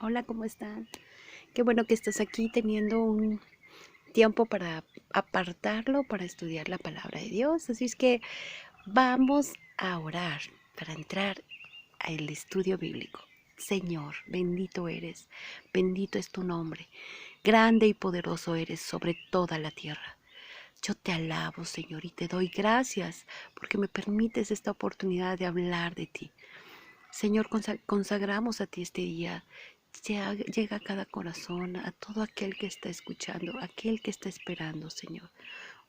Hola, ¿cómo están? Qué bueno que estás aquí teniendo un tiempo para apartarlo, para estudiar la palabra de Dios. Así es que vamos a orar para entrar al estudio bíblico. Señor, bendito eres, bendito es tu nombre, grande y poderoso eres sobre toda la tierra. Yo te alabo, Señor, y te doy gracias porque me permites esta oportunidad de hablar de ti. Señor, consagramos a ti este día. Llega a cada corazón, a todo aquel que está escuchando, aquel que está esperando, Señor.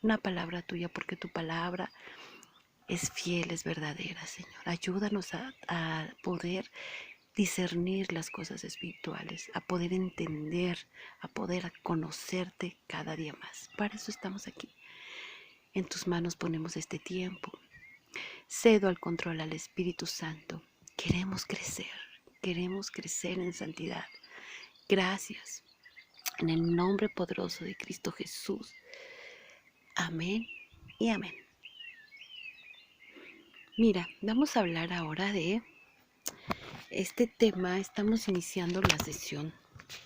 Una palabra tuya, porque tu palabra es fiel, es verdadera, Señor. Ayúdanos a poder discernir las cosas espirituales, a poder entender, a poder conocerte cada día más. Para eso estamos aquí. En tus manos ponemos este tiempo. Cedo al control al Espíritu Santo. Queremos crecer en santidad. Gracias. En el nombre poderoso de Cristo Jesús. Amén y amén. Mira, vamos a hablar ahora de este tema. Estamos iniciando la sesión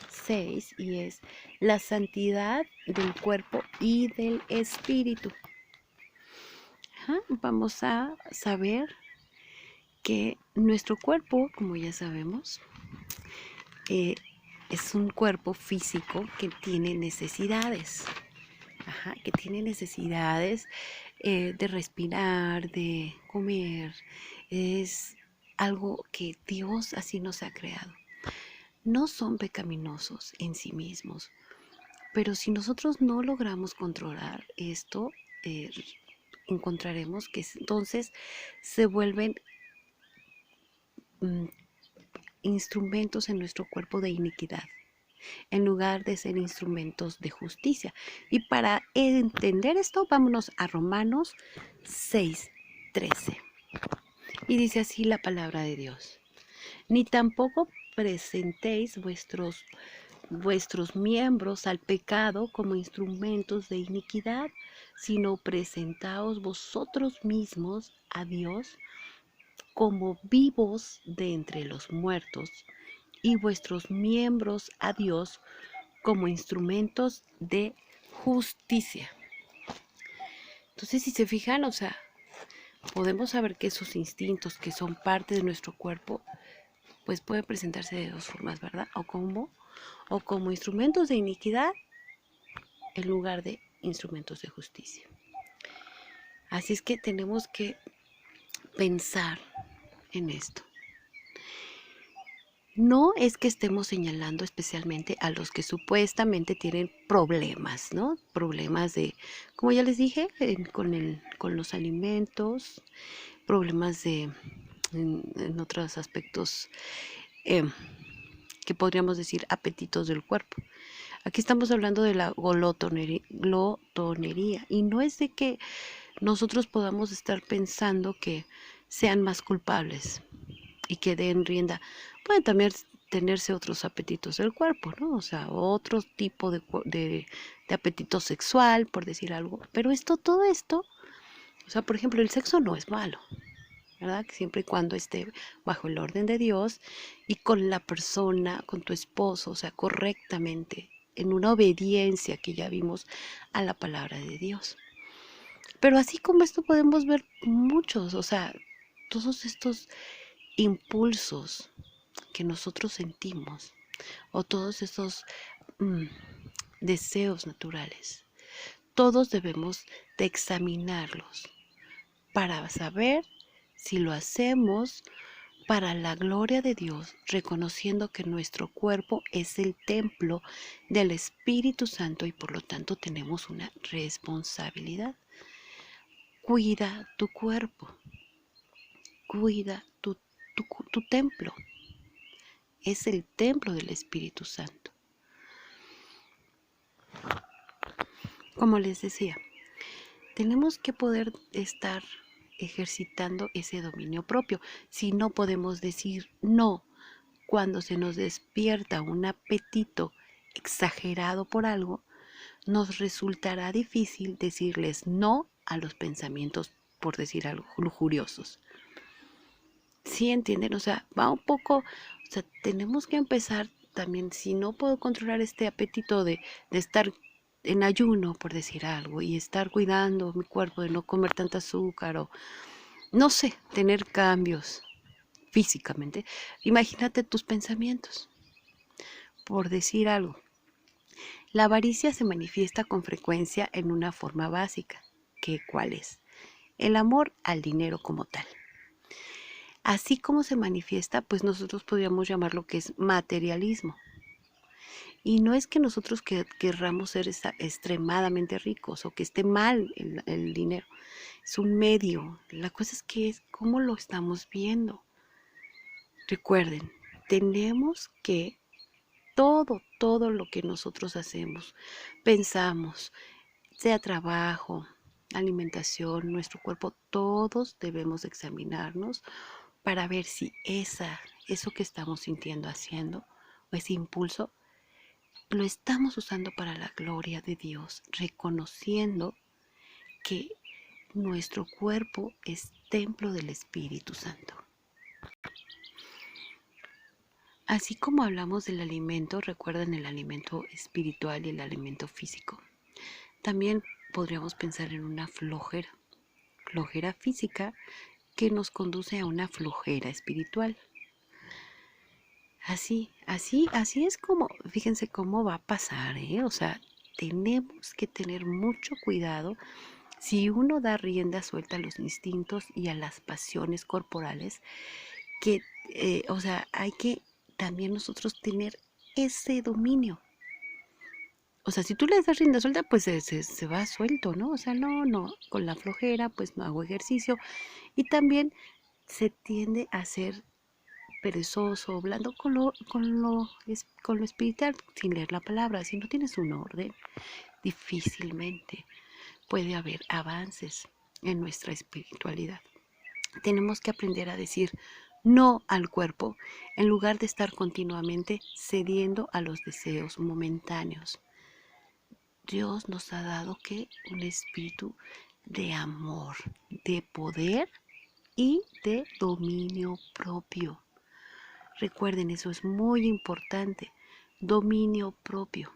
6 y es la santidad del cuerpo y del espíritu. Vamos a saber que nuestro cuerpo, como ya sabemos, es un cuerpo físico que tiene necesidades. Que tiene necesidades de respirar, de comer. Es algo que Dios así nos ha creado. No son pecaminosos en sí mismos, pero si nosotros no logramos controlar esto, encontraremos que entonces se vuelven instrumentos en nuestro cuerpo de iniquidad, en lugar de ser instrumentos de justicia. Y para entender esto, vámonos a Romanos 6:13. Y dice así la palabra de Dios: ni tampoco presentéis vuestros miembros al pecado como instrumentos de iniquidad, sino presentaos vosotros mismos a Dios como vivos de entre los muertos, y vuestros miembros a Dios como instrumentos de justicia. Entonces, si se fijan, podemos saber que esos instintos que son parte de nuestro cuerpo, pues pueden presentarse de dos formas, ¿verdad? O como instrumentos de iniquidad en lugar de instrumentos de justicia. Así es que tenemos que pensar en esto. No es que estemos señalando especialmente a los que supuestamente tienen problemas, ¿no? Problemas de, como ya les dije, con los alimentos, problemas en otros aspectos que podríamos decir apetitos del cuerpo. Aquí estamos hablando de la glotonería, y no es de que nosotros podamos estar pensando que sean más culpables y que den rienda. Pueden también tenerse otros apetitos del cuerpo, ¿no? O sea, otro tipo de apetito sexual, por decir algo. Pero todo esto, por ejemplo, el sexo no es malo, ¿verdad? Siempre y cuando esté bajo el orden de Dios y con la persona, con tu esposo, correctamente, en una obediencia que ya vimos a la palabra de Dios. Pero así como esto podemos ver muchos, todos estos impulsos que nosotros sentimos o todos esos deseos naturales, todos debemos de examinarlos para saber si lo hacemos para la gloria de Dios, reconociendo que nuestro cuerpo es el templo del Espíritu Santo y por lo tanto tenemos una responsabilidad. Cuida tu cuerpo, cuida tu templo. Es el templo del Espíritu Santo. Como les decía, tenemos que poder estar ejercitando ese dominio propio. Si no podemos decir no cuando se nos despierta un apetito exagerado por algo, nos resultará difícil decirles no a los pensamientos, por decir algo, lujuriosos. ¿Sí entienden? Va un poco, O sea, tenemos que empezar también, si no puedo controlar este apetito de estar en ayuno, por decir algo, y estar cuidando mi cuerpo de no comer tanta azúcar o, no sé, tener cambios físicamente, imagínate tus pensamientos, por decir algo. La avaricia se manifiesta con frecuencia en una forma básica, que ¿cuál es? El amor al dinero como tal. Así como se manifiesta, pues nosotros podríamos llamar lo que es materialismo. Y no es que nosotros querramos ser extremadamente ricos o que esté mal el dinero. Es un medio. La cosa es que es cómo lo estamos viendo. Recuerden, tenemos que todo lo que nosotros hacemos, pensamos, sea trabajo, alimentación, nuestro cuerpo, todos debemos examinarnos para ver si eso que estamos sintiendo, haciendo, o ese impulso, lo estamos usando para la gloria de Dios, reconociendo que nuestro cuerpo es templo del Espíritu Santo. Así como hablamos del alimento, recuerden el alimento espiritual y el alimento físico. También podríamos pensar en una flojera física que nos conduce a una flojera espiritual. Así es como, fíjense cómo va a pasar, ¿eh? O sea, tenemos que tener mucho cuidado si uno da rienda suelta a los instintos y a las pasiones corporales, que, o sea, hay que también nosotros tener ese dominio. O sea, si tú le das rienda suelta, pues se va suelto, ¿no? O sea, no, con la flojera, pues no hago ejercicio. Y también se tiende a ser perezoso, blando con lo espiritual, sin leer la palabra. Si no tienes un orden, difícilmente puede haber avances en nuestra espiritualidad. Tenemos que aprender a decir no al cuerpo en lugar de estar continuamente cediendo a los deseos momentáneos. Dios nos ha dado que un espíritu de amor, de poder y de dominio propio. Recuerden, eso es muy importante. Dominio propio.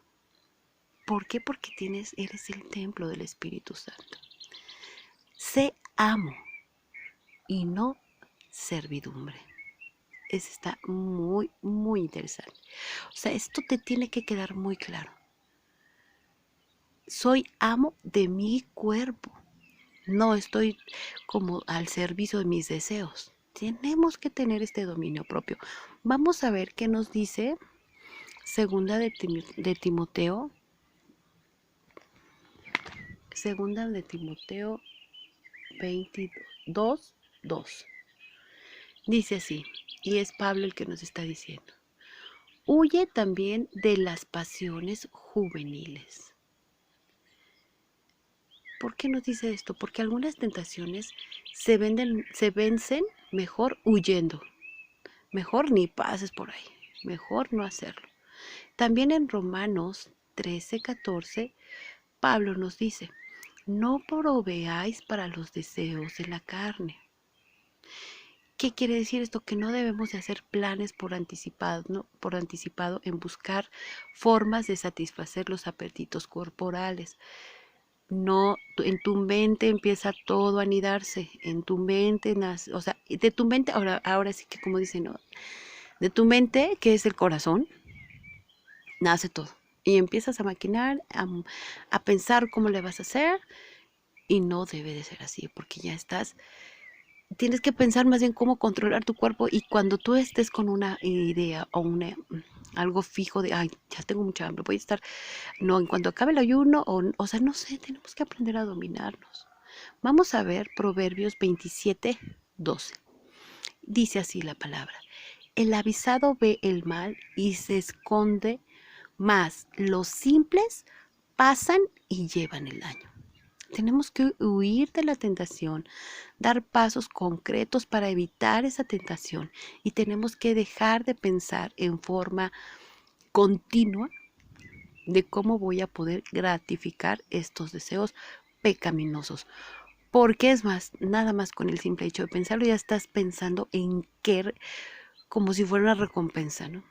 ¿Por qué? Porque eres el templo del Espíritu Santo. Sé amo y no servidumbre. Eso está muy interesante. O sea, esto te tiene que quedar muy claro. Soy amo de mi cuerpo. No estoy como al servicio de mis deseos. Tenemos que tener este dominio propio. Vamos a ver qué nos dice Segunda de Timoteo. Segunda de Timoteo 22:2. Dice así, y es Pablo el que nos está diciendo. Huye también de las pasiones juveniles. ¿Por qué nos dice esto? Porque algunas tentaciones se vencen mejor huyendo. Mejor ni pases por ahí. Mejor no hacerlo. También en Romanos 13:14, Pablo nos dice, no proveáis para los deseos de la carne. ¿Qué quiere decir esto? Que no debemos de hacer planes por anticipado, ¿no? Por anticipado en buscar formas de satisfacer los apetitos corporales. No, en tu mente empieza todo a anidarse, en tu mente nace, o sea, de tu mente, ahora sí que como dicen, ¿no? De tu mente, que es el corazón, nace todo. Y empiezas a maquinar, a pensar cómo le vas a hacer, y no debe de ser así, porque ya tienes que pensar más bien cómo controlar tu cuerpo, y cuando tú estés con una idea o algo fijo de, ay, ya tengo mucha hambre, voy a estar, no, en cuanto acabe el ayuno, o sea, no sé, tenemos que aprender a dominarnos. Vamos a ver Proverbios 27:12. Dice así la palabra. El avisado ve el mal y se esconde, mas los simples pasan y llevan el daño. Tenemos que huir de la tentación, dar pasos concretos para evitar esa tentación, y tenemos que dejar de pensar en forma continua de cómo voy a poder gratificar estos deseos pecaminosos. Porque es más, nada más con el simple hecho de pensarlo, ya estás pensando en qué como si fuera una recompensa, ¿no?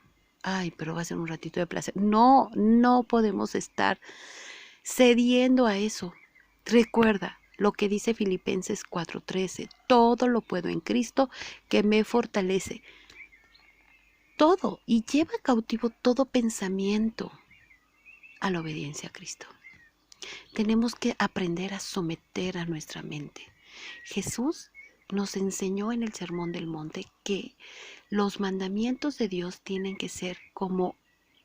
Ay, pero va a ser un ratito de placer. No, no podemos estar cediendo a eso. Recuerda lo que dice Filipenses 4:13, todo lo puedo en Cristo que me fortalece. Todo, y lleva cautivo todo pensamiento a la obediencia a Cristo. Tenemos que aprender a someter a nuestra mente. Jesús nos enseñó en el Sermón del Monte que los mandamientos de Dios tienen que ser como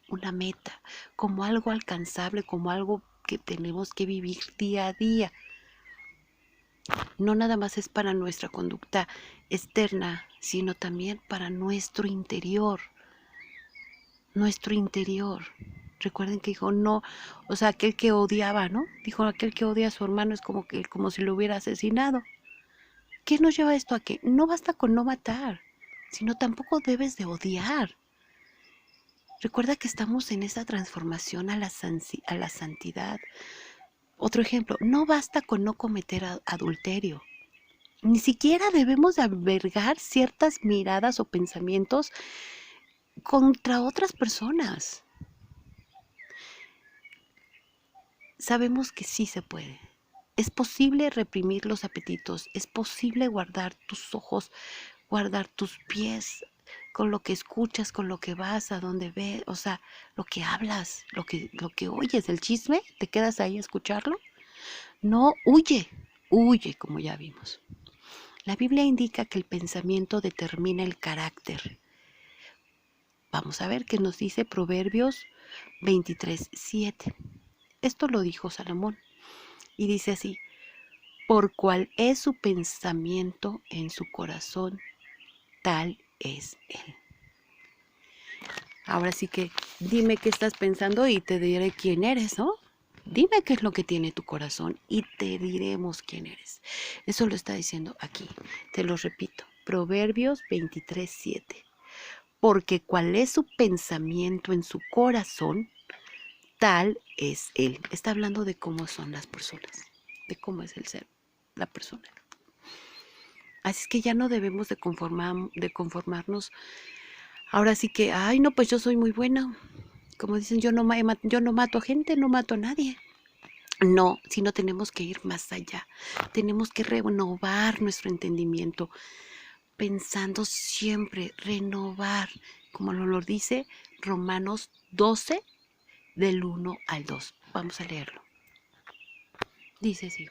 una meta, como algo alcanzable, como algo que tenemos que vivir día a día. No nada más es para nuestra conducta externa, sino también para nuestro interior. Nuestro interior. Recuerden que dijo, no, o sea, aquel que odiaba, ¿no? Dijo, aquel que odia a su hermano es como si lo hubiera asesinado. ¿Qué nos lleva esto a que no basta con no matar, sino tampoco debes de odiar? Recuerda que estamos en esa transformación a la santidad. Otro ejemplo, no basta con no cometer adulterio. Ni siquiera debemos de albergar ciertas miradas o pensamientos contra otras personas. Sabemos que sí se puede. Es posible reprimir los apetitos, es posible guardar tus ojos, guardar tus pies con lo que escuchas, con lo que vas, a donde ves, o sea, lo que hablas, lo que oyes, el chisme, te quedas ahí a escucharlo. No, huye, como ya vimos. La Biblia indica que el pensamiento determina el carácter. Vamos a ver qué nos dice Proverbios 23:7. Esto lo dijo Salomón y dice así: por cual es su pensamiento en su corazón, tal es él. Ahora sí que dime qué estás pensando y te diré quién eres, ¿no? Dime qué es lo que tiene tu corazón y te diremos quién eres. Eso lo está diciendo aquí. Te lo repito. Proverbios 23:7. Porque cuál es su pensamiento en su corazón, tal es él. Está hablando de cómo son las personas, de cómo es el ser, la persona. Así es que ya no debemos de conformarnos. Ahora sí que, ay, no, pues yo soy muy buena. Como dicen, yo no mato gente, no mato a nadie. No, sino tenemos que ir más allá. Tenemos que renovar nuestro entendimiento, pensando siempre, renovar, como lo dice Romanos 12, del 1 al 2. Vamos a leerlo. Dice así: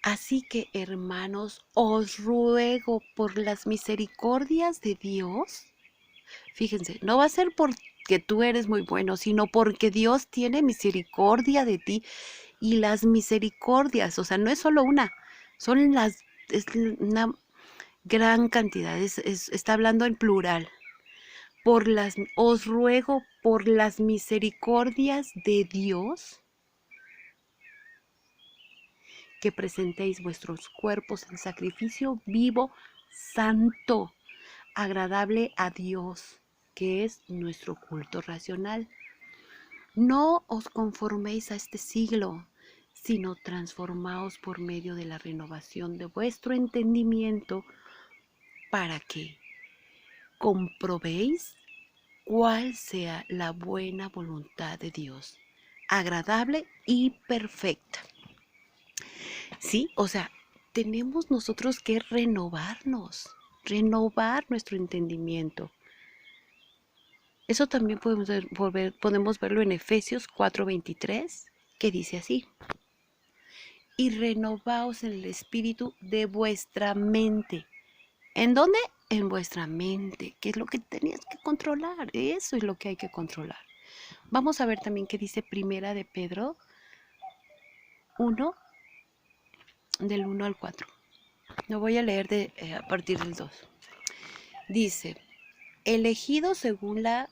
así que, hermanos, os ruego por las misericordias de Dios. Fíjense, no va a ser porque tú eres muy bueno, sino porque Dios tiene misericordia de ti. Y las misericordias, o sea, no es solo una, es una gran cantidad, está hablando en plural. Os ruego por las misericordias de Dios que presentéis vuestros cuerpos en sacrificio vivo, santo, agradable a Dios, que es nuestro culto racional. No os conforméis a este siglo, sino transformaos por medio de la renovación de vuestro entendimiento, para que comprobéis cuál sea la buena voluntad de Dios, agradable y perfecta. Sí, o sea, tenemos nosotros que renovar nuestro entendimiento. Eso también podemos verlo en Efesios 4:23, que dice así: y renovaos en el espíritu de vuestra mente. ¿En dónde? En vuestra mente, que es lo que tenías que controlar. Eso es lo que hay que controlar. Vamos a ver también qué dice Primera de Pedro 1, del 1 al 4. Lo voy a leer a partir del 2. Dice: elegido según la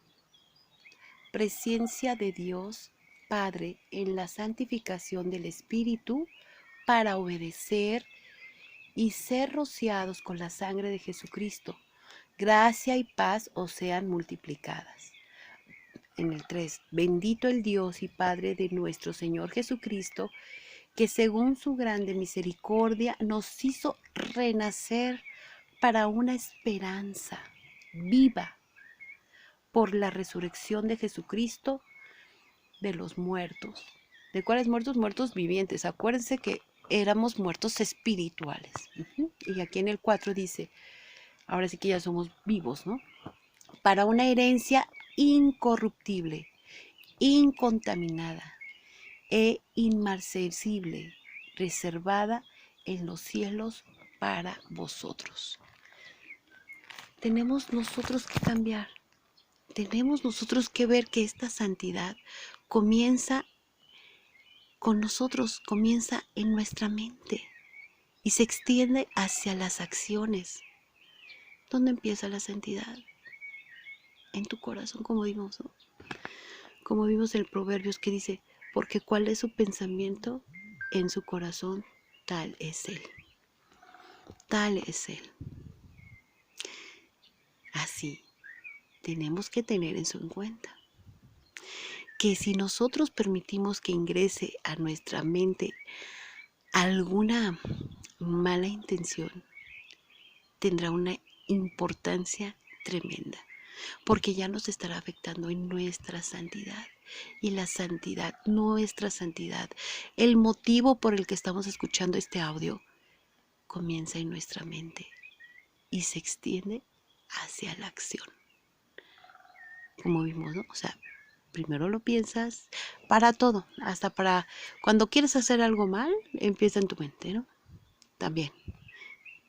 presencia de Dios Padre en la santificación del Espíritu, para obedecer y ser rociados con la sangre de Jesucristo, gracia y paz os sean multiplicadas. En el 3, bendito el Dios y Padre de nuestro Señor Jesucristo, que según su grande misericordia nos hizo renacer para una esperanza viva por la resurrección de Jesucristo de los muertos. ¿De cuáles muertos? Muertos vivientes. Acuérdense que éramos muertos espirituales. Y aquí en el 4 dice, ahora sí que ya somos vivos, ¿no? Para una herencia incorruptible, incontaminada e inmarcesible, reservada en los cielos para vosotros. Tenemos nosotros que cambiar. Tenemos nosotros que ver que esta santidad comienza con nosotros, comienza en nuestra mente y se extiende hacia las acciones. ¿Dónde empieza la santidad? En tu corazón, como vimos, ¿no? Como vimos en Proverbios que dice, porque cuál es su pensamiento en su corazón, tal es él. Tal es él. Así, tenemos que tener eso en cuenta. Que si nosotros permitimos que ingrese a nuestra mente alguna mala intención, tendrá una importancia tremenda, porque ya nos estará afectando en nuestra santidad. Y la santidad, nuestra santidad, el motivo por el que estamos escuchando este audio, comienza en nuestra mente y se extiende hacia la acción. Como vimos, ¿no? O sea, primero lo piensas para todo, hasta para cuando quieres hacer algo mal, empieza en tu mente, ¿no? También.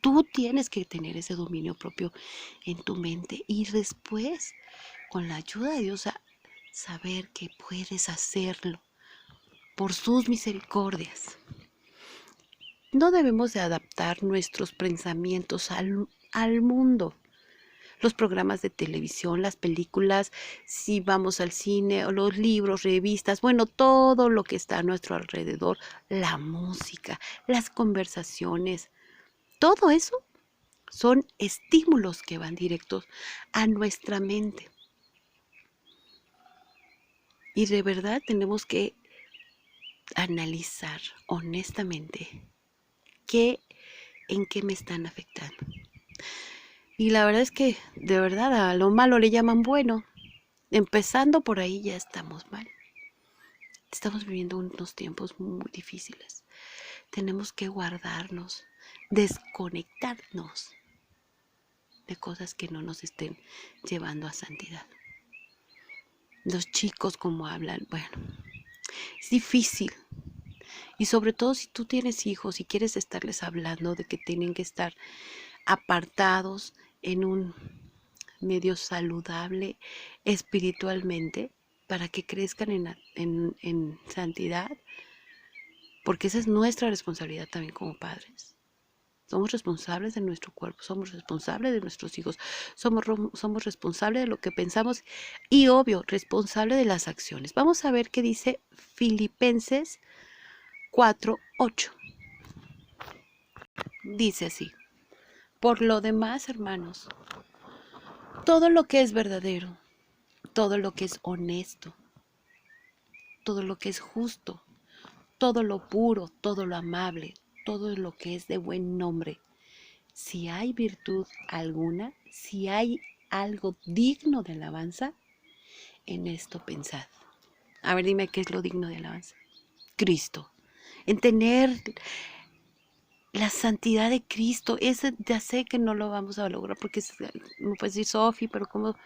Tú tienes que tener ese dominio propio en tu mente y después, con la ayuda de Dios, saber que puedes hacerlo por sus misericordias. No debemos de adaptar nuestros pensamientos al mundo. Los programas de televisión, las películas, si vamos al cine, o los libros, revistas, bueno, todo lo que está a nuestro alrededor, la música, las conversaciones, todo eso son estímulos que van directos a nuestra mente. Y de verdad tenemos que analizar honestamente en qué me están afectando. Y la verdad es que de verdad a lo malo le llaman bueno. Empezando por ahí ya estamos mal. Estamos viviendo unos tiempos muy difíciles. Tenemos que guardarnos, desconectarnos de cosas que no nos estén llevando a santidad. Los chicos como hablan, bueno, es difícil. Y sobre todo si tú tienes hijos y quieres estarles hablando de que tienen que estar apartados en un medio saludable espiritualmente para que crezcan en santidad, porque esa es nuestra responsabilidad también como padres. Somos responsables de nuestro cuerpo, somos responsables de nuestros hijos, somos responsables de lo que pensamos y obvio, responsables de las acciones. Vamos a ver qué dice Filipenses 4:8. Dice así: por lo demás, hermanos, todo lo que es verdadero, todo lo que es honesto, todo lo que es justo, todo lo puro, todo lo amable, todo lo que es de buen nombre, si hay virtud alguna, si hay algo digno de alabanza, en esto pensad. A ver, dime qué es lo digno de alabanza. Cristo. En tener la santidad de Cristo. Ese ya sé que no lo vamos a lograr porque me puedes decir, Sofi, pero ¿cómo?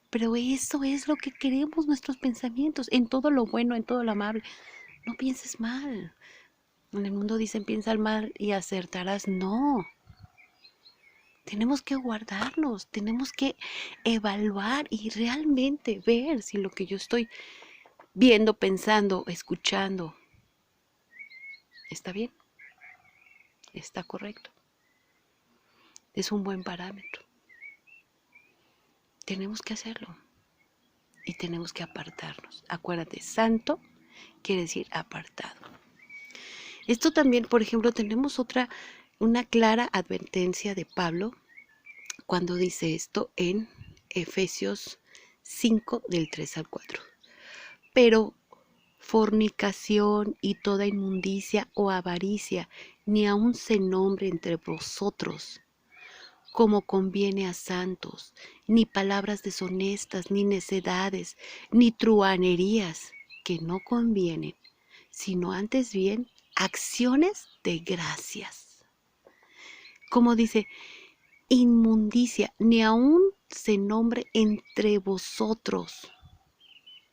Pero eso es lo que queremos, nuestros pensamientos, en todo lo bueno, en todo lo amable. No pienses mal. En el mundo dicen piensa mal y acertarás. No. Tenemos que guardarnos, tenemos que evaluar y realmente ver si lo que yo estoy viendo, pensando, escuchando, está bien, está correcto. Es un buen parámetro. Tenemos que hacerlo y tenemos que apartarnos. Acuérdate, santo quiere decir apartado. Esto también, por ejemplo, tenemos una clara advertencia de Pablo cuando dice esto en Efesios 5 del 3 al 4. Pero fornicación y toda inmundicia o avaricia, ni aun se nombre entre vosotros, como conviene a santos, ni palabras deshonestas, ni necedades, ni truhanerías que no convienen, sino antes bien acciones de gracias. Como dice, inmundicia, ni aun se nombre entre vosotros,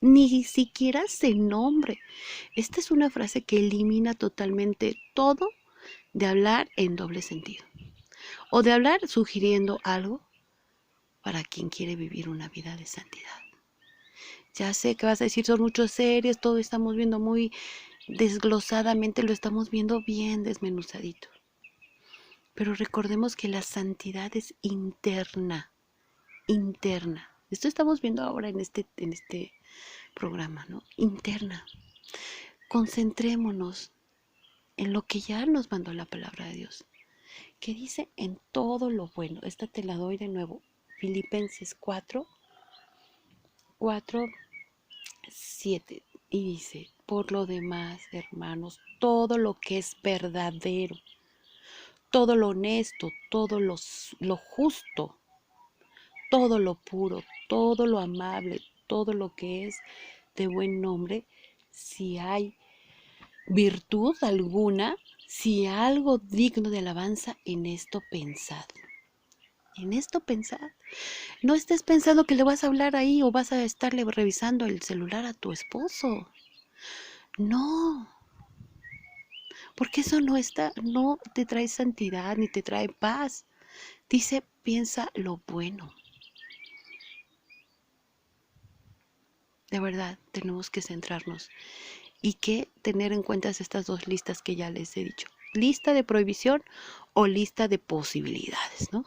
ni siquiera se nombre. Esta es una frase que elimina totalmente todo de hablar en doble sentido o de hablar sugiriendo algo para quien quiere vivir una vida de santidad. Ya sé que vas a decir, son muchas series, todo estamos viendo muy desglosadamente, lo estamos viendo bien desmenuzadito. Pero recordemos que la santidad es interna, interna. Esto estamos viendo ahora en este programa, ¿no? Interna. Concentrémonos en lo que ya nos mandó la palabra de Dios, que dice en todo lo bueno. Esta te la doy de nuevo. Filipenses 4, 7. Y dice, por lo demás, hermanos, todo lo que es verdadero, todo lo honesto, todo lo justo, todo lo puro, todo lo amable, todo lo que es de buen nombre, si hay virtud alguna, si algo digno de alabanza, en esto pensad. En esto pensad. No estés pensando que le vas a hablar ahí o vas a estarle revisando el celular a tu esposo. No, porque eso no te trae santidad ni te trae paz. Dice, piensa lo bueno. De verdad, tenemos que centrarnos y que tener en cuenta estas dos listas que ya les he dicho. Lista de prohibición o lista de posibilidades, ¿no?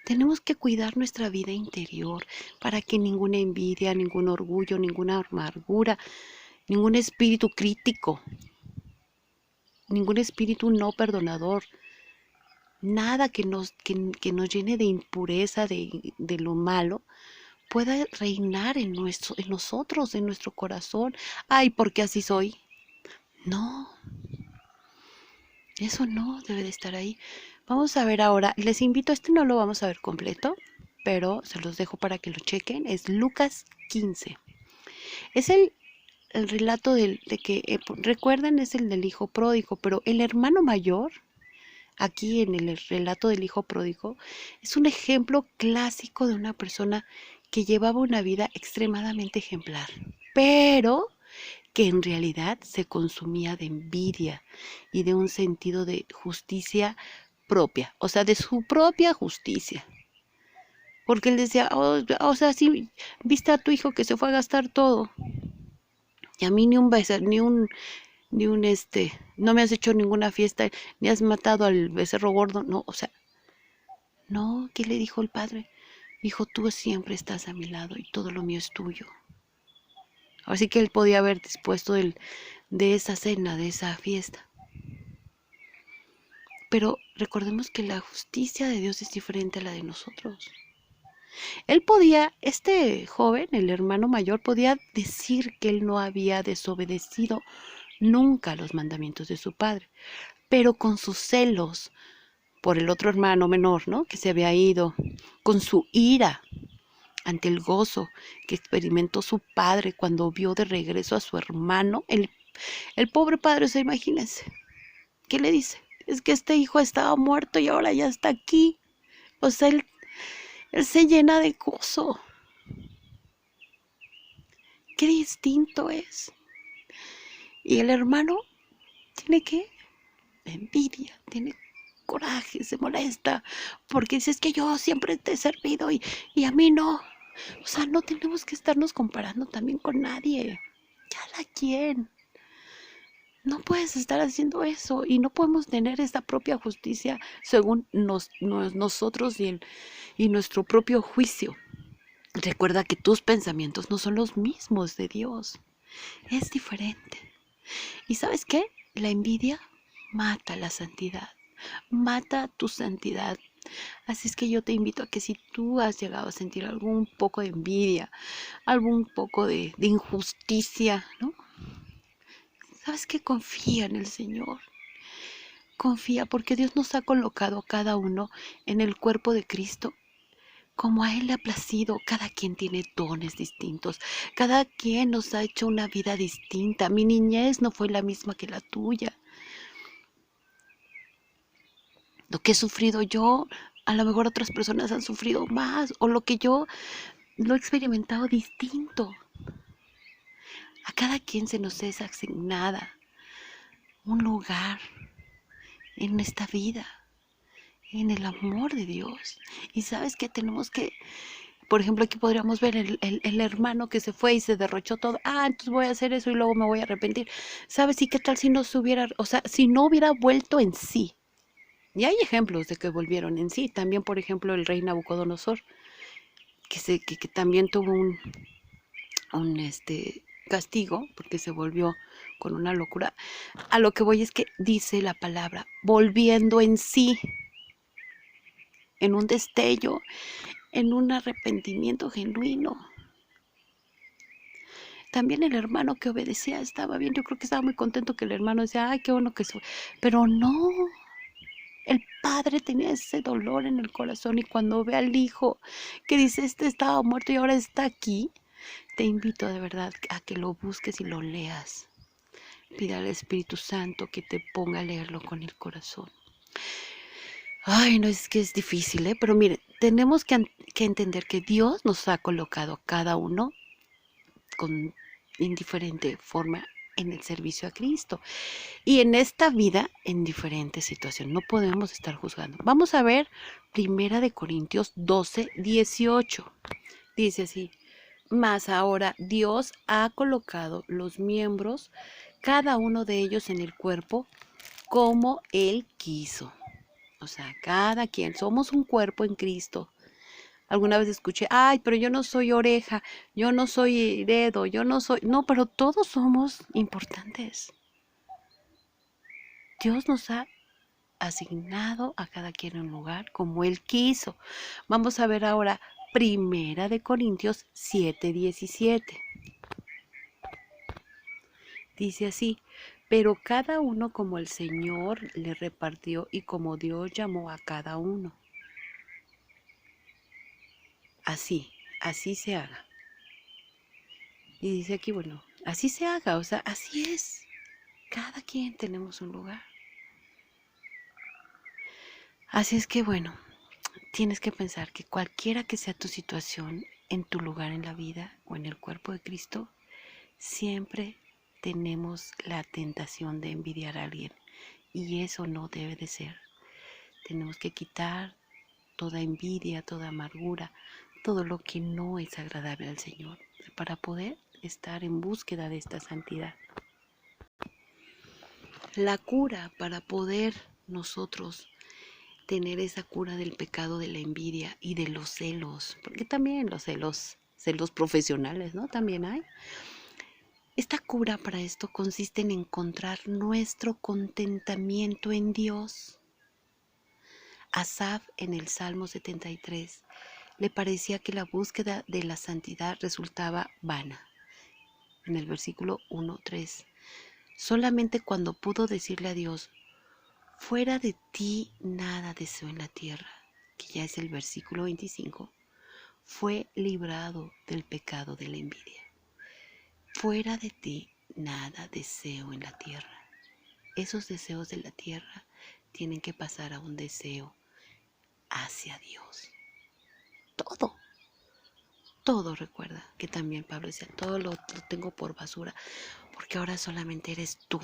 Tenemos que cuidar nuestra vida interior para que ninguna envidia, ningún orgullo, ninguna amargura, ningún espíritu crítico, ningún espíritu no perdonador, nada que nos llene de impureza, de lo malo, pueda reinar en nosotros, en nuestro corazón. Ay, porque así soy. No, eso no debe de estar ahí. Vamos a ver ahora, les invito, no lo vamos a ver completo, pero se los dejo para que lo chequen. Es Lucas 15. Es el relato de que, recuerdan, es el del hijo pródigo, pero el hermano mayor, aquí en el relato del hijo pródigo, es un ejemplo clásico de una persona que llevaba una vida extremadamente ejemplar, pero que en realidad se consumía de envidia y de un sentido de justicia propia, o sea, de su propia justicia. Porque él decía, o sea, sí, viste a tu hijo que se fue a gastar todo, y a mí ni un beso, no me has hecho ninguna fiesta, ni has matado al becerro gordo, no, o sea, no, ¿qué le dijo el padre? Dijo, tú siempre estás a mi lado y todo lo mío es tuyo. Así que él podía haber dispuesto de esa cena, de esa fiesta. Pero recordemos que la justicia de Dios es diferente a la de nosotros. Él podía, este joven, el hermano mayor, podía decir que él no había desobedecido nunca los mandamientos de su padre, pero con sus celos por el otro hermano menor, ¿no? Que se había ido, con su ira ante el gozo que experimentó su padre cuando vio de regreso a su hermano, el pobre padre, o sea, imagínense, ¿qué le dice? Es que este hijo estaba muerto y ahora ya está aquí. O sea, él se llena de gozo. Qué distinto es. Y el hermano tiene que envidia, tiene coraje, se molesta, porque dice, es que yo siempre te he servido y a mí no. O sea, no tenemos que estarnos comparando también con nadie. Cada quien. No puedes estar haciendo eso y no podemos tener esta propia justicia según nosotros y nuestro propio juicio. Recuerda que tus pensamientos no son los mismos de Dios. Es diferente. ¿Y sabes qué? La envidia mata la santidad, mata tu santidad. Así es que yo te invito a que si tú has llegado a sentir algún poco de envidia, algún poco de injusticia, ¿no? ¿Sabes qué? Confía en el Señor. Confía porque Dios nos ha colocado a cada uno en el cuerpo de Cristo como a Él le ha placido. Cada quien tiene dones distintos, cada quien nos ha hecho una vida distinta. Mi niñez no fue la misma que la tuya. Lo que he sufrido yo, a lo mejor otras personas han sufrido más, o lo que yo lo he experimentado distinto. A cada quien se nos es asignada un lugar en esta vida, en el amor de Dios. Y sabes que tenemos que, por ejemplo, aquí podríamos ver el hermano que se fue y se derrochó todo. Entonces voy a hacer eso y luego me voy a arrepentir. ¿Sabes? ¿Y qué tal si no se hubiera, o sea, si no hubiera vuelto en sí? Y hay ejemplos de que volvieron en sí. También, por ejemplo, el rey Nabucodonosor, que también tuvo un castigo porque se volvió con una locura. A lo que voy es que dice la palabra, volviendo en sí, en un destello, en un arrepentimiento genuino. También el hermano que obedecía estaba bien. Yo creo que estaba muy contento que el hermano decía, ay, qué bueno que soy. Pero no, el padre tenía ese dolor en el corazón y cuando ve al hijo que dice, este estaba muerto y ahora está aquí, te invito de verdad a que lo busques y lo leas. Pida al Espíritu Santo que te ponga a leerlo con el corazón. Ay, no, es que es difícil, pero miren, tenemos que entender que Dios nos ha colocado a cada uno con indiferente forma en el servicio a Cristo y en esta vida en diferentes situaciones. No podemos estar juzgando. Vamos a ver Primera de Corintios 12:18. Dice así: mas ahora Dios ha colocado los miembros, cada uno de ellos en el cuerpo, como Él quiso. O sea, cada quien somos un cuerpo en Cristo. Alguna vez escuché, ay, pero yo no soy oreja, yo no soy dedo, yo no soy... No, pero todos somos importantes. Dios nos ha asignado a cada quien un lugar como Él quiso. Vamos a ver ahora Primera de Corintios 7:17. Dice así, pero cada uno como el Señor le repartió y como Dios llamó a cada uno. Así se haga. Y dice aquí, bueno, así se haga, o sea, así es. Cada quien tenemos un lugar. Así es que bueno, tienes que pensar que cualquiera que sea tu situación en tu lugar en la vida o en el cuerpo de Cristo, siempre tenemos la tentación de envidiar a alguien y eso no debe de ser. Tenemos que quitar toda envidia, toda amargura, todo lo que no es agradable al Señor para poder estar en búsqueda de esta santidad. La cura para poder nosotros tener esa cura del pecado de la envidia y de los celos, porque también los celos profesionales, ¿no? También hay. Esta cura para esto consiste en encontrar nuestro contentamiento en Dios. Asaf en el Salmo 73 le parecía que la búsqueda de la santidad resultaba vana. En el versículo 1:3, solamente cuando pudo decirle a Dios, fuera de ti nada deseo en la tierra, que ya es el versículo 25, fue librado del pecado de la envidia. Fuera de ti nada deseo en la tierra. Esos deseos de la tierra tienen que pasar a un deseo hacia Dios. Todo recuerda que también Pablo decía, todo lo tengo por basura, porque ahora solamente eres tú.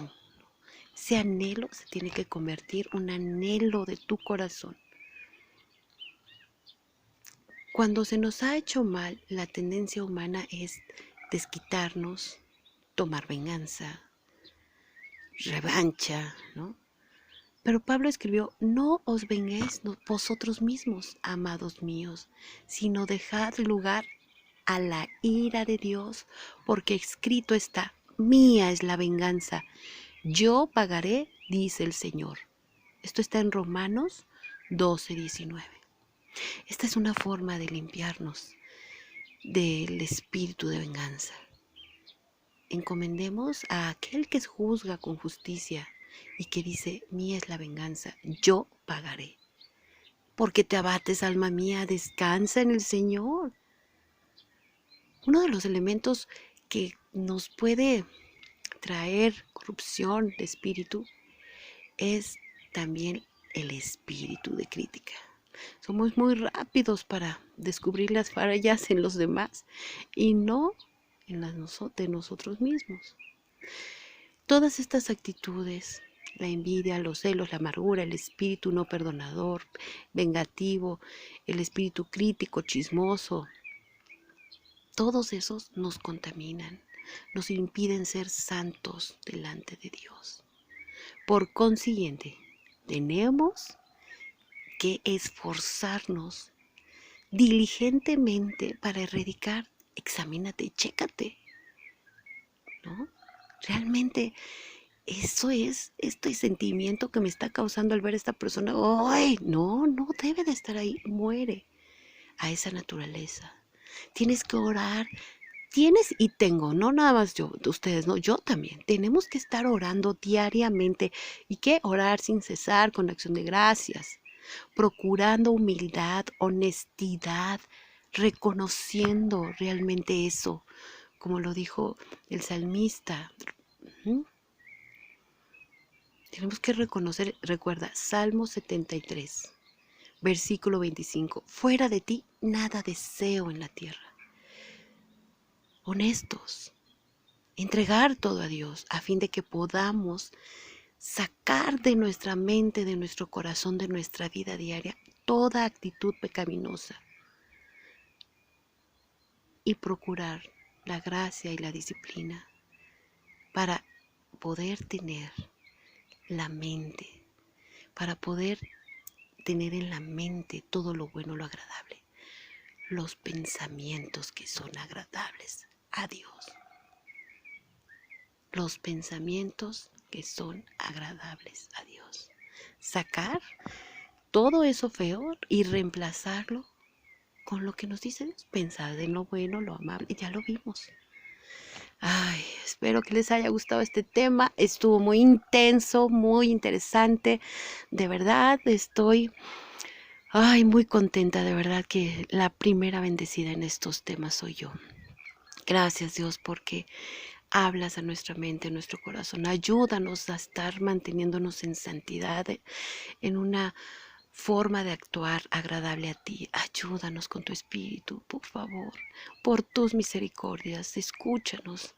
Ese anhelo se tiene que convertir en un anhelo de tu corazón. Cuando se nos ha hecho mal, la tendencia humana es desquitarnos, tomar venganza, revancha, ¿no? Pero Pablo escribió, no os venguéis vosotros mismos, amados míos, sino dejad lugar a la ira de Dios, porque escrito está, mía es la venganza, yo pagaré, dice el Señor. Esto está en Romanos 12:19. Esta es una forma de limpiarnos del espíritu de venganza. Encomendemos a aquel que juzga con justicia y que dice, mía es la venganza, yo pagaré. Porque te abates, alma mía, descansa en el Señor. Uno de los elementos que nos puede traer corrupción de espíritu es también el espíritu de crítica. Somos muy rápidos para descubrir las fallas en los demás y no en las de nosotros mismos. Todas estas actitudes, la envidia, los celos, la amargura, el espíritu no perdonador, vengativo, el espíritu crítico, chismoso, todos esos nos contaminan, nos impiden ser santos delante de Dios. Por consiguiente, tenemos que esforzarnos diligentemente para erradicar. Examínate, chécate, ¿no? Realmente eso es este sentimiento que me está causando al ver a esta persona. ¡Ay! No, no debe de estar ahí. Muere a esa naturaleza. Tienes que orar. Tienes y tengo, no nada más yo, ustedes, no, yo también. Tenemos que estar orando diariamente. ¿Y qué? Orar sin cesar, con acción de gracias, procurando humildad, honestidad, reconociendo realmente eso, como lo dijo el salmista. Tenemos que reconocer, recuerda, Salmo 73, versículo 25, fuera de ti nada deseo en la tierra. Honestos, entregar todo a Dios a fin de que podamos sacar de nuestra mente, de nuestro corazón, de nuestra vida diaria, toda actitud pecaminosa y procurar la gracia y la disciplina para poder tener la mente, para poder tener en la mente todo lo bueno, lo agradable, los pensamientos que son agradables a Dios, los pensamientos que son agradables a Dios. Sacar todo eso feo y reemplazarlo con lo que nos dice Dios. Pensar en lo bueno, lo amable, ya lo vimos. Ay, espero que les haya gustado este tema. Estuvo muy intenso, muy interesante. De verdad, estoy muy contenta. De verdad que la primera bendecida en estos temas soy yo. Gracias, Dios, porque hablas a nuestra mente, a nuestro corazón. Ayúdanos a estar manteniéndonos en santidad, en una forma de actuar agradable a ti. Ayúdanos con tu espíritu, por favor, por tus misericordias. Escúchanos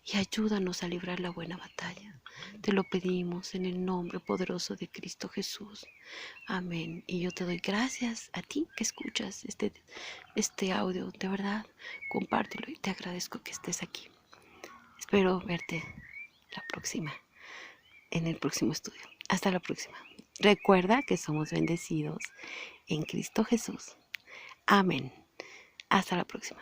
y ayúdanos a librar la buena batalla. Te lo pedimos en el nombre poderoso de Cristo Jesús. Amén. Y yo te doy gracias a ti que escuchas este audio. De verdad, compártelo y te agradezco que estés aquí. Espero verte la próxima, en el próximo estudio. Hasta la próxima. Recuerda que somos bendecidos en Cristo Jesús. Amén. Hasta la próxima.